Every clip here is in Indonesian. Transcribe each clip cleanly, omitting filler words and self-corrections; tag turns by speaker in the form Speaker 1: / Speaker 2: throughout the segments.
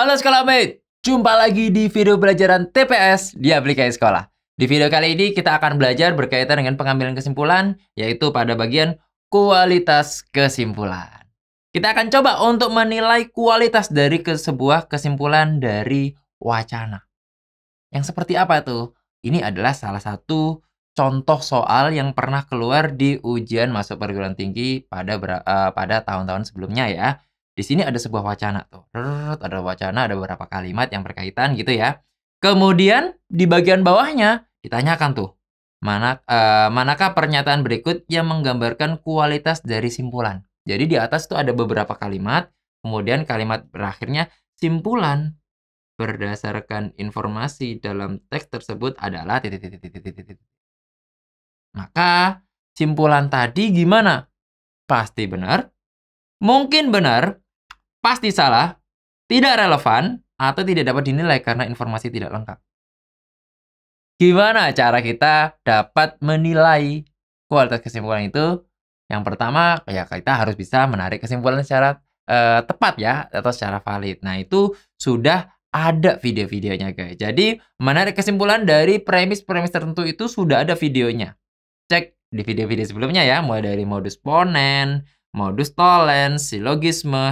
Speaker 1: Halo Sekolahmate, jumpa lagi di video pelajaran TPS di aplikasi sekolah. Di video kali ini kita akan belajar berkaitan dengan pengambilan kesimpulan, yaitu pada bagian kualitas kesimpulan. Kita akan coba untuk menilai kualitas dari sebuah kesimpulan dari wacana. Yang seperti apa tuh? Ini adalah salah satu contoh soal yang pernah keluar di ujian masuk perguruan tinggi pada tahun-tahun sebelumnya ya. Di sini ada sebuah wacana tuh. Ada wacana, ada beberapa kalimat yang berkaitan gitu ya. Kemudian di bagian bawahnya ditanyakan tuh, manakah pernyataan berikut yang menggambarkan kualitas dari simpulan. Jadi di atas tuh ada beberapa kalimat, kemudian kalimat berakhirnya simpulan berdasarkan informasi dalam teks tersebut adalah titik. Maka simpulan tadi gimana? Pasti benar, mungkin benar, pasti salah, tidak relevan, atau tidak dapat dinilai karena informasi tidak lengkap. Gimana cara kita dapat menilai kualitas kesimpulan itu? Yang pertama, ya kita harus bisa menarik kesimpulan secara tepat ya, atau secara valid. Nah, itu sudah ada video-videonya guys. Jadi, menarik kesimpulan dari premis-premis tertentu itu sudah ada videonya. Cek di video-video sebelumnya ya, mulai dari modus ponen, modus tollens, silogisme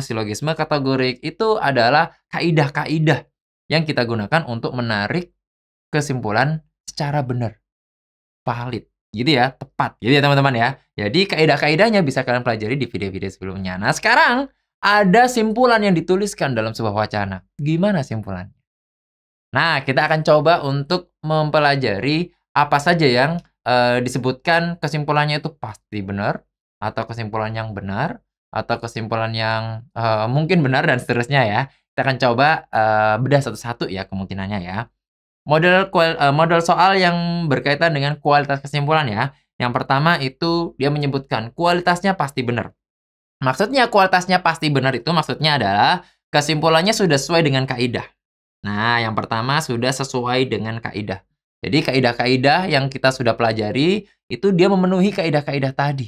Speaker 1: kategorik, itu adalah kaidah-kaidah yang kita gunakan untuk menarik kesimpulan secara benar, valid, gitu ya, tepat, gitu ya teman-teman ya. Jadi kaidah-kaidahnya bisa kalian pelajari di video-video sebelumnya. Nah sekarang ada simpulan yang dituliskan dalam sebuah wacana. Gimana simpulannya? Nah kita akan coba untuk mempelajari apa saja yang disebutkan kesimpulannya itu pasti benar, atau kesimpulan yang benar, atau kesimpulan yang mungkin benar, dan seterusnya ya. Kita akan coba bedah satu-satu ya kemungkinannya ya. Model soal yang berkaitan dengan kualitas kesimpulan ya. Yang pertama itu dia menyebutkan kualitasnya pasti benar. Maksudnya kualitasnya pasti benar itu maksudnya adalah kesimpulannya sudah sesuai dengan kaidah. Nah, yang pertama sudah sesuai dengan kaidah. Jadi kaidah-kaidah yang kita sudah pelajari itu dia memenuhi kaidah-kaidah tadi.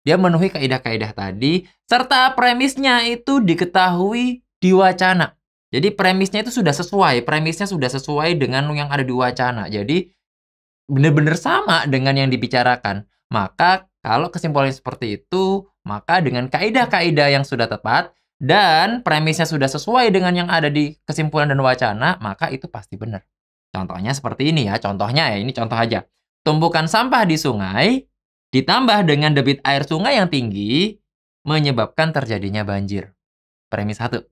Speaker 1: Dia memenuhi kaidah-kaidah tadi serta premisnya itu diketahui di wacana. Jadi premisnya itu sudah sesuai dengan yang ada di wacana. Jadi benar-benar sama dengan yang dibicarakan. Maka kalau kesimpulannya seperti itu, maka dengan kaidah-kaidah yang sudah tepat dan premisnya sudah sesuai dengan yang ada di kesimpulan dan wacana, maka itu pasti benar. Contohnya seperti ini ya, contohnya ya, ini contoh aja. Tumpukan sampah di sungai ditambah dengan debit air sungai yang tinggi menyebabkan terjadinya banjir. Premis 1.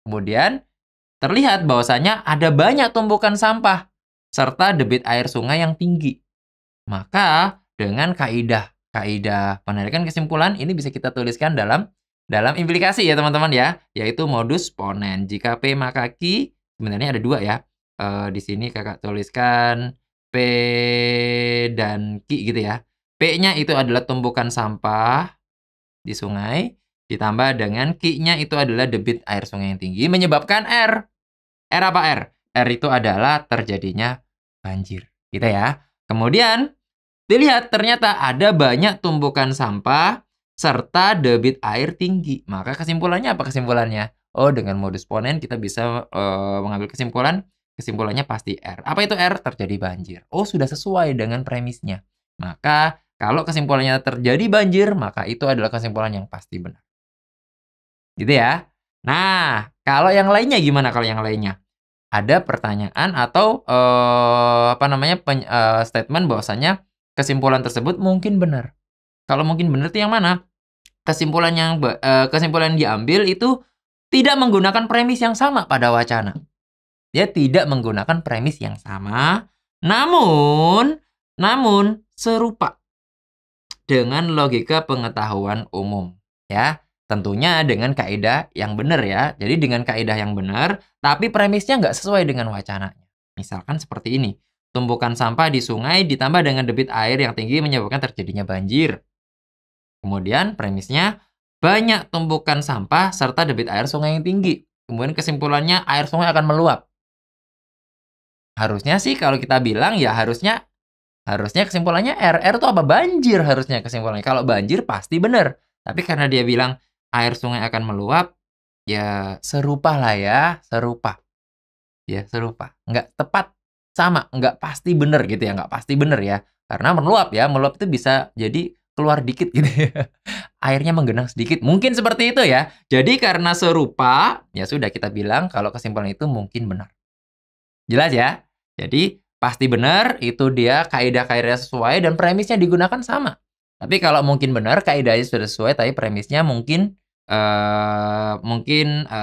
Speaker 1: Kemudian terlihat bahwasanya ada banyak tumpukan sampah serta debit air sungai yang tinggi. Maka dengan kaidah penarikan kesimpulan ini bisa kita tuliskan dalam implikasi ya teman-teman ya, yaitu modus ponen. Jika P maka Q, sebenarnya ada dua ya. Di sini kakak tuliskan P dan Q gitu ya. P-nya itu adalah tumpukan sampah di sungai, ditambah dengan Q-nya itu adalah debit air sungai yang tinggi, menyebabkan R. R apa R? R itu adalah terjadinya banjir. Gitu ya. Kemudian, dilihat ternyata ada banyak tumpukan sampah serta debit air tinggi. Maka kesimpulannya apa kesimpulannya? Oh, dengan modus ponen kita bisa mengambil kesimpulannya pasti R. Apa itu R? Terjadi banjir. Oh, sudah sesuai dengan premisnya. Maka, kalau kesimpulannya terjadi banjir, maka itu adalah kesimpulan yang pasti benar. Gitu ya. Nah, kalau yang lainnya gimana kalau yang lainnya? Ada pertanyaan atau statement bahwasanya kesimpulan tersebut mungkin benar. Kalau mungkin benar itu yang mana? Kesimpulan yang diambil itu tidak menggunakan premis yang sama pada wacana. Dia tidak menggunakan premis yang sama, namun serupa dengan logika pengetahuan umum, ya. Tentunya dengan kaidah yang benar ya. Jadi dengan kaidah yang benar, tapi premisnya nggak sesuai dengan wacananya. Misalkan seperti ini. Tumpukan sampah di sungai ditambah dengan debit air yang tinggi menyebabkan terjadinya banjir. Kemudian premisnya banyak tumpukan sampah serta debit air sungai yang tinggi. Kemudian kesimpulannya air sungai akan meluap. Harusnya sih kalau kita bilang ya harusnya kesimpulannya R itu apa? Banjir harusnya kesimpulannya. Kalau banjir pasti benar. Tapi karena dia bilang air sungai akan meluap, Ya, serupa lah ya, serupa. Ya, serupa. Nggak tepat, sama, nggak pasti bener gitu ya, nggak pasti bener ya. Karena meluap ya, meluap itu bisa jadi keluar dikit gitu ya. Airnya menggenang sedikit, mungkin seperti itu ya. Jadi karena serupa, ya sudah kita bilang kalau kesimpulan itu mungkin benar. Jelas ya? Jadi pasti benar, itu dia kaidah-kaidahnya sesuai dan premisnya digunakan sama. Tapi kalau mungkin benar, kaidahnya sudah sesuai, tapi premisnya mungkin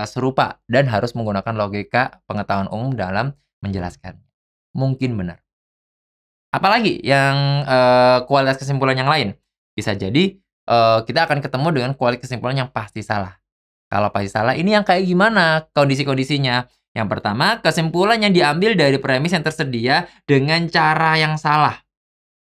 Speaker 1: serupa dan harus menggunakan logika pengetahuan umum dalam menjelaskan. Mungkin benar. Apalagi yang kualitas kesimpulan yang lain? Bisa jadi kita akan ketemu dengan kualitas kesimpulan yang pasti salah. Kalau pasti salah, ini yang kayak gimana kondisi-kondisinya? Yang pertama, kesimpulan yang diambil dari premis yang tersedia dengan cara yang salah.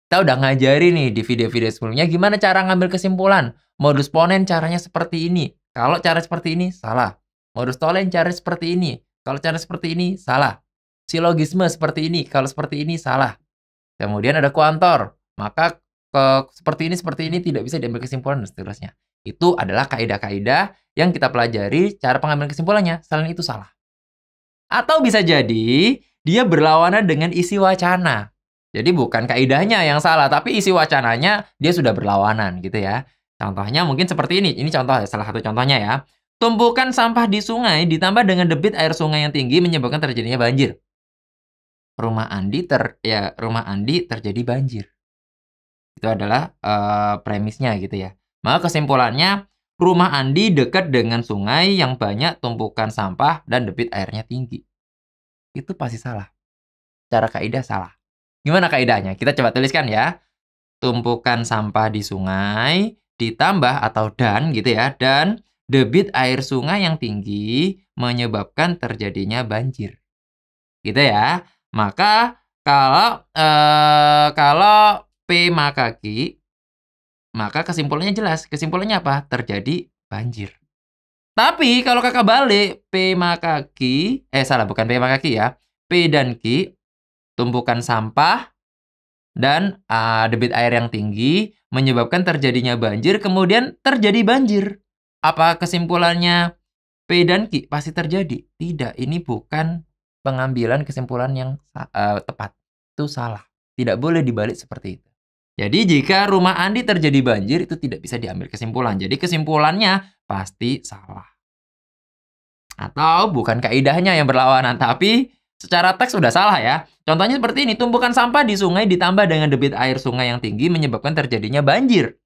Speaker 1: Kita udah ngajari nih di video-video sebelumnya gimana cara ngambil kesimpulan. Modus ponen caranya seperti ini. Kalau cara seperti ini, salah. Modus tolen cara seperti ini. Kalau cara seperti ini, salah. Silogisme seperti ini. Kalau seperti ini, salah. Kemudian ada kuantor. Maka seperti ini tidak bisa diambil kesimpulan dan seterusnya. Itu adalah kaidah-kaidah yang kita pelajari cara pengambilan kesimpulannya. Selain itu salah. Atau bisa jadi dia berlawanan dengan isi wacana. Jadi bukan kaidahnya yang salah, tapi isi wacananya dia sudah berlawanan gitu ya. Contohnya mungkin seperti ini. Ini contoh, salah satu contohnya ya. Tumpukan sampah di sungai ditambah dengan debit air sungai yang tinggi menyebabkan terjadinya banjir. Rumah Andi terjadi banjir. Itu adalah premisnya gitu ya. Maka kesimpulannya, rumah Andi dekat dengan sungai yang banyak tumpukan sampah dan debit airnya tinggi. Itu pasti salah. Cara kaidah salah. Gimana kaidahnya? Kita coba tuliskan ya. Tumpukan sampah di sungai ditambah atau dan gitu ya, dan debit air sungai yang tinggi menyebabkan terjadinya banjir. Gitu ya. Maka kalau P maka Q, maka kesimpulannya jelas. Kesimpulannya apa? Terjadi banjir. Tapi kalau kakak balik, P maka Q, bukan P maka Q ya. P dan Q, tumpukan sampah dan debit air yang tinggi menyebabkan terjadinya banjir, kemudian terjadi banjir. Apa kesimpulannya P dan Q? Pasti terjadi. Tidak, ini bukan pengambilan kesimpulan yang tepat. Itu salah. Tidak boleh dibalik seperti itu. Jadi jika rumah Andi terjadi banjir, itu tidak bisa diambil kesimpulan. Jadi kesimpulannya pasti salah. Atau bukan kaidahnya yang berlawanan, tapi secara teks sudah salah ya. Contohnya seperti ini, tumpukan sampah di sungai ditambah dengan debit air sungai yang tinggi menyebabkan terjadinya banjir.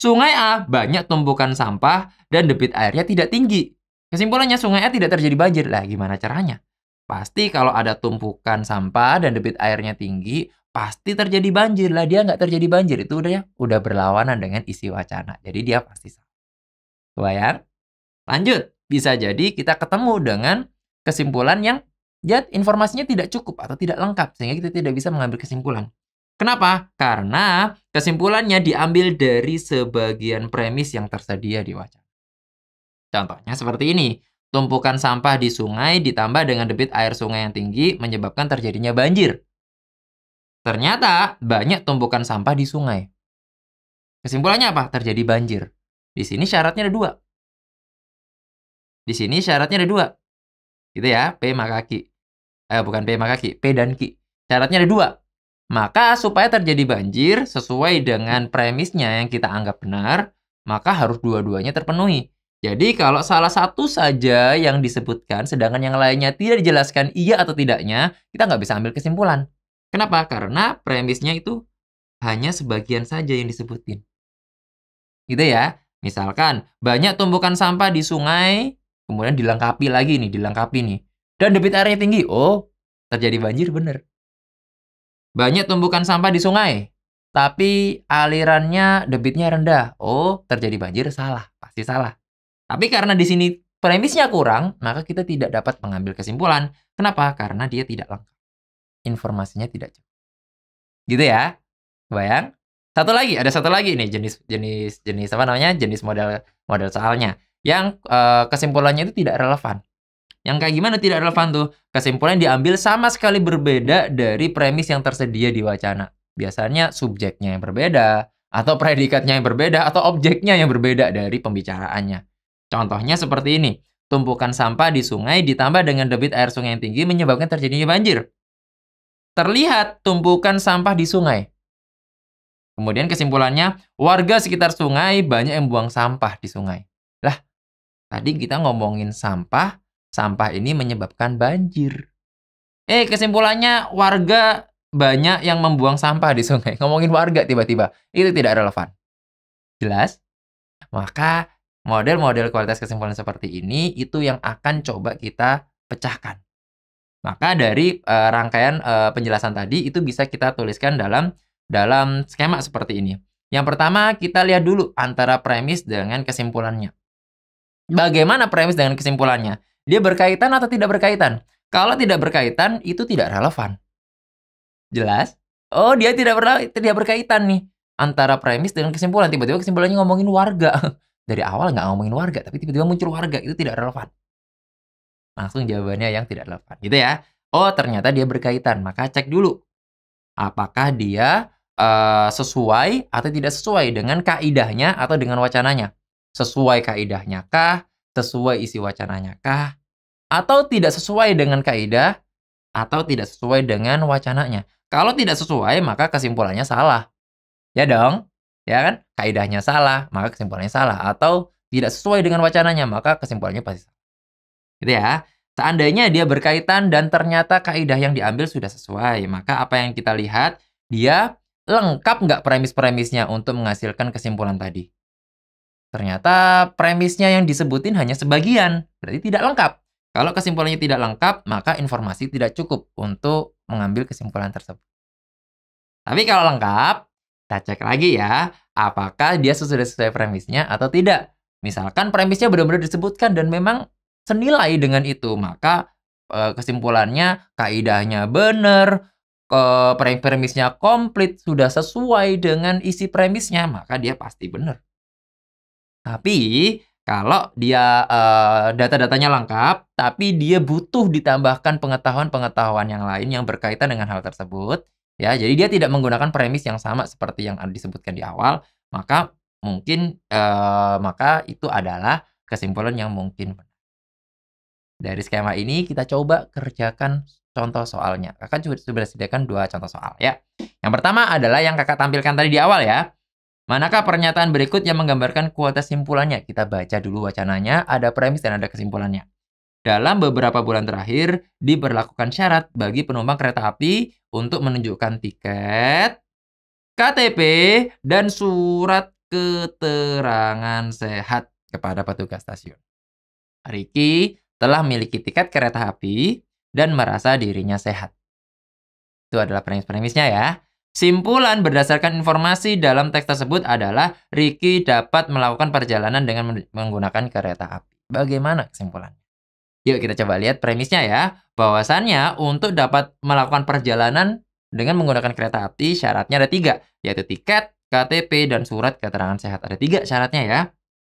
Speaker 1: Sungai A banyak tumpukan sampah dan debit airnya tidak tinggi. Kesimpulannya sungai A tidak terjadi banjir. Lah gimana caranya? Pasti kalau ada tumpukan sampah dan debit airnya tinggi, pasti terjadi banjir. Lah dia nggak terjadi banjir, itu udah berlawanan dengan isi wacana. Jadi dia pasti salah. Kebayang? Lanjut, bisa jadi kita ketemu dengan kesimpulan yang informasinya tidak cukup atau tidak lengkap, sehingga kita tidak bisa mengambil kesimpulan. Kenapa? Karena kesimpulannya diambil dari sebagian premis yang tersedia di wacana. Contohnya seperti ini. Tumpukan sampah di sungai ditambah dengan debit air sungai yang tinggi menyebabkan terjadinya banjir. Ternyata banyak tumpukan sampah di sungai. Kesimpulannya apa? Terjadi banjir. Di sini syaratnya ada dua. Di sini syaratnya ada dua. Gitu ya, P maka Q. Bukan P maka Q, P dan Q. Syaratnya ada dua. Maka supaya terjadi banjir sesuai dengan premisnya yang kita anggap benar, maka harus dua-duanya terpenuhi. Jadi kalau salah satu saja yang disebutkan, sedangkan yang lainnya tidak dijelaskan iya atau tidaknya, kita nggak bisa ambil kesimpulan. Kenapa? Karena premisnya itu hanya sebagian saja yang disebutin. Gitu ya. Misalkan, banyak tumpukan sampah di sungai, kemudian dilengkapi nih. Dan debit airnya tinggi. Oh, terjadi banjir, bener. Banyak tumpukan sampah di sungai, tapi alirannya debitnya rendah. Oh, terjadi banjir, salah. Pasti salah. Tapi karena di sini premisnya kurang, maka kita tidak dapat mengambil kesimpulan. Kenapa? Karena dia tidak lengkap. Informasinya tidak cukup. Gitu ya. Kebayang? Ada satu lagi nih jenis apa namanya? Jenis model soalnya yang kesimpulannya itu tidak relevan. Yang kayak gimana tidak relevan tuh? Kesimpulan diambil sama sekali berbeda dari premis yang tersedia di wacana. Biasanya subjeknya yang berbeda, atau predikatnya yang berbeda, atau objeknya yang berbeda dari pembicaraannya. Contohnya seperti ini. tumpukan sampah di sungai ditambah dengan debit air sungai yang tinggi menyebabkan terjadinya banjir. Terlihat tumpukan sampah di sungai. Kemudian kesimpulannya, warga sekitar sungai banyak yang buang sampah di sungai. Lah, tadi kita ngomongin sampah, sampah ini menyebabkan banjir. Kesimpulannya warga banyak yang membuang sampah di sungai. Ngomongin warga tiba-tiba, itu tidak relevan. Jelas? Maka model-model kualitas kesimpulan seperti ini itu yang akan coba kita pecahkan. Maka dari rangkaian penjelasan tadi itu bisa kita tuliskan dalam skema seperti ini. Yang pertama kita lihat dulu antara premis dengan kesimpulannya. Bagaimana premis dengan kesimpulannya? Dia berkaitan atau tidak berkaitan? Kalau tidak berkaitan itu tidak relevan. Jelas? Oh, dia tidak berkaitan nih antara premis dengan kesimpulan. Tiba-tiba kesimpulannya ngomongin warga. Dari awal nggak ngomongin warga, tapi tiba-tiba muncul warga, itu tidak relevan. Langsung jawabannya yang tidak relevan, gitu ya. Oh, ternyata dia berkaitan, maka cek dulu. Apakah dia sesuai atau tidak sesuai dengan kaidahnya atau dengan wacananya. Sesuai kaidahnya kah? Sesuai isi wacananya kah? Atau tidak sesuai dengan kaidah atau tidak sesuai dengan wacananya. Kalau tidak sesuai, maka kesimpulannya salah. Ya dong? Ya kan? Kaidahnya salah, maka kesimpulannya salah. Atau tidak sesuai dengan wacananya, maka kesimpulannya pasti salah. Gitu ya. Seandainya dia berkaitan dan ternyata kaidah yang diambil sudah sesuai, maka apa yang kita lihat, dia lengkap nggak premis-premisnya untuk menghasilkan kesimpulan tadi. Ternyata premisnya yang disebutin hanya sebagian, berarti tidak lengkap. Kalau kesimpulannya tidak lengkap, maka informasi tidak cukup untuk mengambil kesimpulan tersebut. Tapi kalau lengkap, kita cek lagi ya, apakah dia sudah sesuai premisnya atau tidak. Misalkan premisnya benar-benar disebutkan dan memang senilai dengan itu, maka kesimpulannya kaidahnya benar, premisnya komplit, sudah sesuai dengan isi premisnya, maka dia pasti benar. Tapi kalau dia data-datanya lengkap, tapi dia butuh ditambahkan pengetahuan-pengetahuan yang lain yang berkaitan dengan hal tersebut, ya, jadi dia tidak menggunakan premis yang sama seperti yang disebutkan di awal, maka mungkin maka itu adalah kesimpulan yang mungkin benar. Dari skema ini kita coba kerjakan contoh soalnya. Kakak juga sudah sediakan 2 contoh soal ya. Yang pertama adalah yang kakak tampilkan tadi di awal ya. Manakah pernyataan berikut yang menggambarkan kualitas simpulannya? Kita baca dulu wacananya, ada premis dan ada kesimpulannya. Dalam beberapa bulan terakhir, diberlakukan syarat bagi penumpang kereta api untuk menunjukkan tiket, KTP, dan surat keterangan sehat kepada petugas stasiun. Ricky telah memiliki tiket kereta api dan merasa dirinya sehat. Itu adalah premis-premisnya ya. Simpulan berdasarkan informasi dalam teks tersebut adalah Ricky dapat melakukan perjalanan dengan menggunakan kereta api. Bagaimana kesimpulannya? Yuk kita coba lihat premisnya ya. Bahwasannya untuk dapat melakukan perjalanan dengan menggunakan kereta api syaratnya ada 3, yaitu tiket, KTP, dan surat keterangan sehat. Ada 3 syaratnya ya.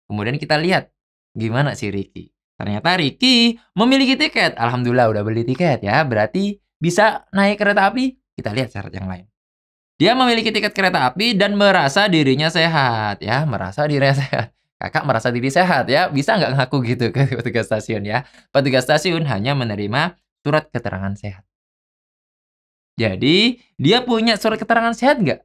Speaker 1: Kemudian kita lihat gimana si Ricky. Ternyata Ricky memiliki tiket. Alhamdulillah udah beli tiket ya. Berarti bisa naik kereta api. Kita lihat syarat yang lain. Dia memiliki tiket kereta api dan merasa dirinya sehat ya, merasa dirinya sehat. Kakak merasa diri sehat ya, bisa nggak ngaku gitu ke petugas stasiun ya? Petugas stasiun hanya menerima surat keterangan sehat. Jadi dia punya surat keterangan sehat nggak?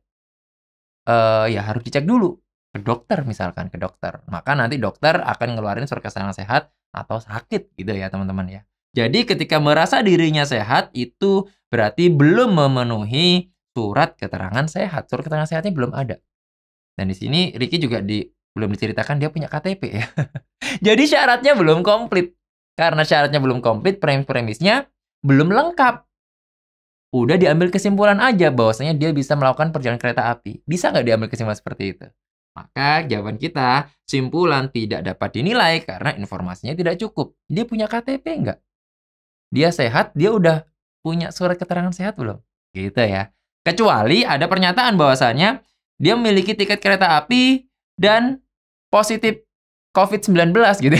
Speaker 1: Ya harus dicek dulu ke dokter misalkan, ke dokter. Maka nanti dokter akan ngeluarin surat keterangan sehat atau sakit gitu ya teman-teman ya. Jadi ketika merasa dirinya sehat itu berarti belum memenuhi surat keterangan sehat. Surat keterangan sehatnya belum ada. Dan di sini Ricky juga belum diceritakan dia punya KTP ya. Jadi syaratnya belum komplit. Karena syaratnya belum komplit, premisnya belum lengkap. Udah diambil kesimpulan aja bahwasanya dia bisa melakukan perjalanan kereta api. Bisa nggak diambil kesimpulan seperti itu? Maka jawaban kita, simpulan tidak dapat dinilai karena informasinya tidak cukup. Dia punya KTP nggak? Dia sehat, dia udah punya surat keterangan sehat belum? Gitu ya. Kecuali ada pernyataan bahwasannya dia memiliki tiket kereta api dan positif COVID-19 gitu.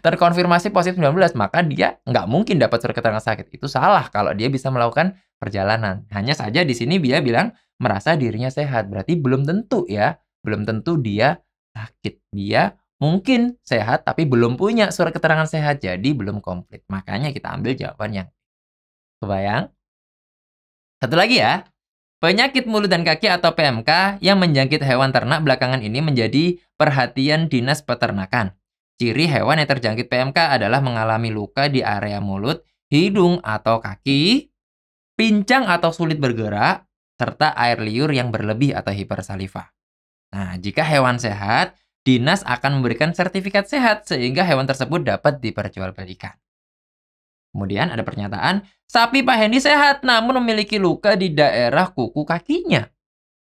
Speaker 1: Terkonfirmasi positif 19, maka dia nggak mungkin dapat surat keterangan sakit. Itu salah kalau dia bisa melakukan perjalanan. Hanya saja di sini dia bilang merasa dirinya sehat. Berarti belum tentu ya. Belum tentu dia sakit. Dia Mungkin sehat tapi belum punya surat keterangan sehat, jadi belum komplit. Makanya kita ambil jawaban yang kebayang? Satu lagi ya. Penyakit mulut dan kaki atau PMK yang menjangkit hewan ternak belakangan ini menjadi perhatian Dinas Peternakan. Ciri hewan yang terjangkit PMK adalah mengalami luka di area mulut, hidung atau kaki, pincang atau sulit bergerak, serta air liur yang berlebih atau hipersaliva. Nah, jika hewan sehat, dinas akan memberikan sertifikat sehat sehingga hewan tersebut dapat diperjualbelikan. Kemudian ada pernyataan, sapi Pak Hendy sehat namun memiliki luka di daerah kuku kakinya.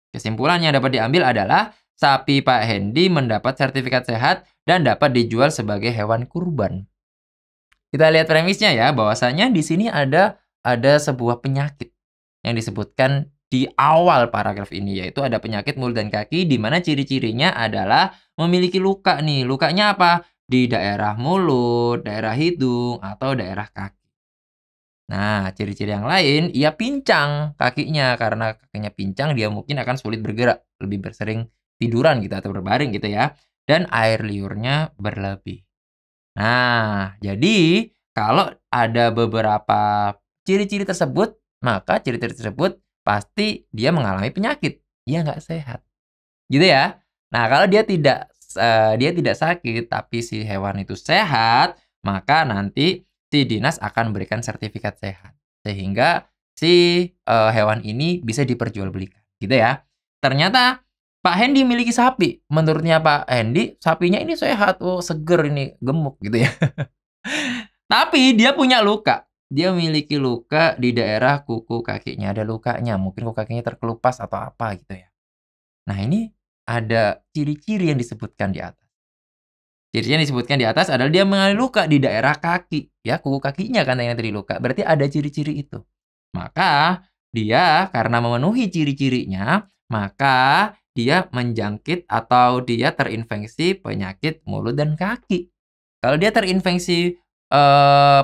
Speaker 1: Kesimpulan yang dapat diambil adalah, sapi Pak Hendy mendapat sertifikat sehat dan dapat dijual sebagai hewan kurban. Kita lihat premisnya ya, bahwasanya di sini ada sebuah penyakit yang disebutkan di awal paragraf ini, yaitu ada penyakit mulut dan kaki di mana ciri-cirinya adalah memiliki luka nih. Lukanya apa? Di daerah mulut, daerah hidung, atau daerah kaki. Nah, ciri-ciri yang lain, ia pincang kakinya. Karena kakinya pincang, dia mungkin akan sulit bergerak, lebih sering tiduran gitu atau berbaring gitu ya. Dan air liurnya berlebih. Nah, jadi kalau ada beberapa ciri-ciri tersebut, maka ciri-ciri tersebut pasti dia mengalami penyakit, dia nggak sehat, gitu ya. Nah, kalau dia tidak sakit, tapi si hewan itu sehat, maka nanti si dinas akan memberikan sertifikat sehat, sehingga si, hewan ini bisa diperjualbelikan, gitu ya. Ternyata Pak Hendy miliki sapi, menurutnya Pak Hendy, sapinya ini sehat, oh seger ini, gemuk gitu ya. Tapi dia punya luka. Dia memiliki luka di daerah kuku kakinya, ada lukanya, mungkin kuku kakinya terkelupas atau apa gitu ya. Nah, ini ada ciri-ciri yang disebutkan di atas. Ciri yang disebutkan di atas adalah dia mengalami luka di daerah kaki, ya kuku kakinya kan yang tadi luka, berarti ada ciri-ciri itu. Maka dia karena memenuhi ciri-cirinya, maka dia menjangkit atau dia terinfeksi penyakit mulut dan kaki. Kalau dia terinfeksi,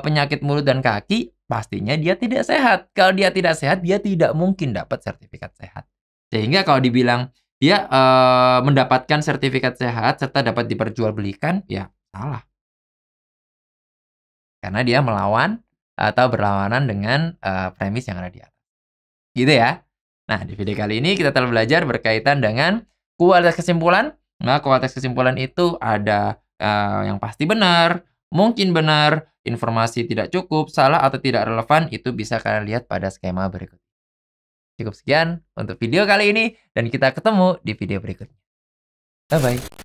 Speaker 1: penyakit mulut dan kaki, pastinya dia tidak sehat. Kalau dia tidak sehat, dia tidak mungkin dapat sertifikat sehat. Sehingga kalau dibilang dia, mendapatkan sertifikat sehat serta dapat diperjualbelikan, ya salah. Karena dia melawan atau berlawanan dengan, premis yang ada di atas. Gitu ya. Nah, di video kali ini kita telah belajar berkaitan dengan kualitas kesimpulan. Nah, kualitas kesimpulan itu ada, yang pasti benar, mungkin benar, informasi tidak cukup, salah atau tidak relevan, itu bisa kalian lihat pada skema berikut. Cukup sekian untuk video kali ini, dan kita ketemu di video berikutnya. Bye-bye.